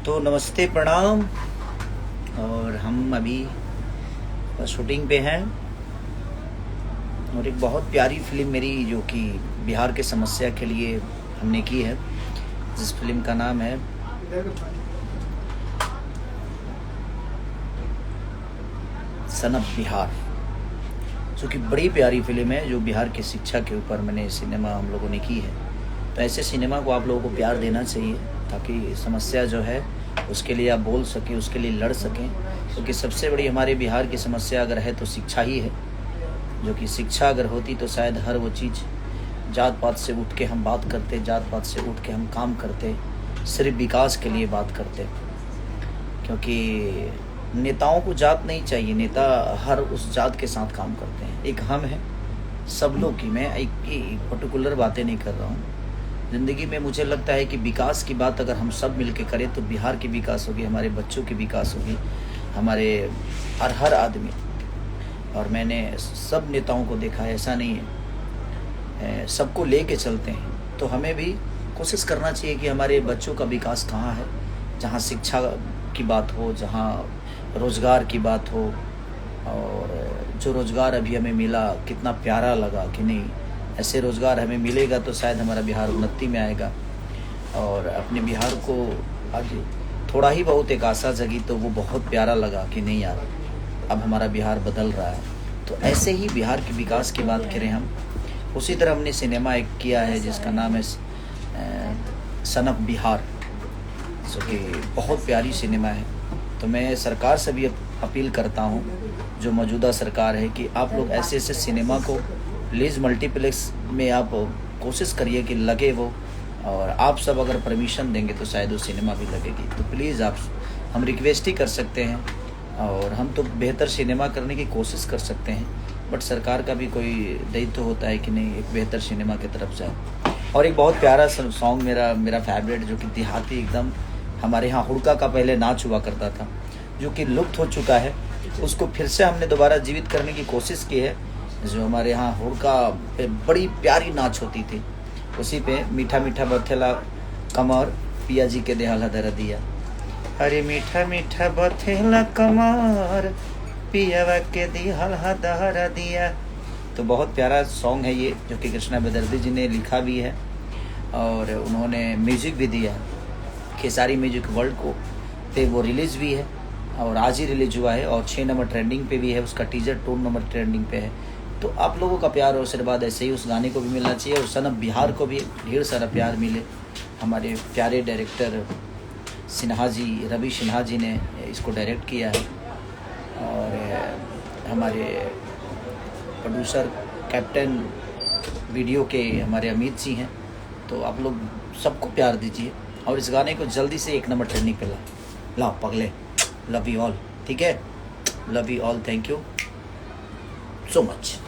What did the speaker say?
तो नमस्ते, प्रणाम। और हम अभी शूटिंग पे हैं और एक बहुत प्यारी फिल्म मेरी जो कि बिहार के समस्या के लिए हमने की है, जिस फिल्म का नाम है सन ऑफ बिहार, जो कि बड़ी प्यारी फिल्म है, जो बिहार की शिक्षा के ऊपर मैंने सिनेमा हम लोगों ने की है। तो ऐसे सिनेमा को आप लोगों को प्यार देना चाहिए, ताकि समस्या जो है उसके लिए आप बोल सकें, उसके लिए लड़ सकें। क्योंकि सबसे बड़ी हमारे बिहार की समस्या अगर है तो शिक्षा ही है, जो कि शिक्षा अगर होती तो शायद हर वो चीज़ जात पात से उठ के हम बात करते, जात पात से उठ के हम काम करते, सिर्फ विकास के लिए बात करते। क्योंकि नेताओं को जात नहीं चाहिए, नेता हर उस जात के साथ काम करते हैं। एक हम है सब लोग की, मैं एक पर्टिकुलर बातें नहीं कर रहा हूँ। ज़िंदगी में मुझे लगता है कि विकास की बात अगर हम सब मिलके करें तो बिहार की विकास होगी, हमारे बच्चों की विकास होगी, हमारे हर आदमी। और मैंने सब नेताओं को देखा है, ऐसा नहीं है, सबको लेके चलते हैं। तो हमें भी कोशिश करना चाहिए कि हमारे बच्चों का विकास कहाँ है, जहाँ शिक्षा की बात हो, जहाँ रोज़गार की बात हो। और जो रोज़गार अभी हमें मिला कितना प्यारा लगा कि नहीं, ऐसे रोज़गार हमें मिलेगा तो शायद हमारा बिहार उन्नति में आएगा। और अपने बिहार को आज थोड़ा ही बहुत एक आशा जगी तो वो बहुत प्यारा लगा कि नहीं यार, अब हमारा बिहार बदल रहा है। तो ऐसे ही बिहार के विकास की बात करें हम, उसी तरह हमने सिनेमा एक किया है जिसका नाम है सन ऑफ बिहार, जो कि बहुत प्यारी सिनेमा है। तो मैं सरकार से भी अपील करता हूँ, जो मौजूदा सरकार है, कि आप लोग ऐसे ऐसे सिनेमा को प्लीज़ मल्टीप्लेक्स में आप कोशिश करिए कि लगे वो, और आप सब अगर परमिशन देंगे तो शायद वो सिनेमा भी लगेगी। तो प्लीज़ आप, हम रिक्वेस्ट ही कर सकते हैं, और हम तो बेहतर सिनेमा करने की कोशिश कर सकते हैं, बट सरकार का भी कोई दायित्व होता है कि नहीं एक बेहतर सिनेमा की तरफ जाए। और एक बहुत प्यारा सॉन्ग मेरा फेवरेट, जो कि देहाती एकदम, हमारे यहाँ हुड़का का पहले नाच हुआ करता था, जो कि लुप्त हो चुका है, उसको फिर से हमने दोबारा जीवित करने की कोशिश की है। जो हमारे यहाँ हुड़का पे बड़ी प्यारी नाच होती थी, उसी पे मीठा मीठा बथेला कमर पिया जी के देहल हदर दिया, अरे मीठा मीठा बथेला कमर पिया के देहल हदर दिया। तो बहुत प्यारा सॉन्ग है ये, जो कि कृष्णा बेदर्दी जी ने लिखा भी है और उन्होंने म्यूजिक भी दिया। खेसारी म्यूजिक वर्ल्ड को पे वो रिलीज़ भी है, और आज ही रिलीज हुआ है, और 6 नंबर ट्रेंडिंग पे भी है, उसका टीजर 2 नंबर ट्रेंडिंग पे है। तो आप लोगों का प्यार और आशीर्वाद ऐसे ही उस गाने को भी मिलना चाहिए, और सन ऑफ बिहार को भी ढेर सारा प्यार मिले। हमारे प्यारे डायरेक्टर सिन्हा जी, रवि सिन्हा जी ने इसको डायरेक्ट किया है, और हमारे प्रोड्यूसर कैप्टन वीडियो के हमारे अमित जी हैं। तो आप लोग सबको प्यार दीजिए, और इस गाने को जल्दी से 1 नंबर ट्रेंडिंग पे लाओ पगले। लव यू ऑल, ठीक है, love you all, thank you so much.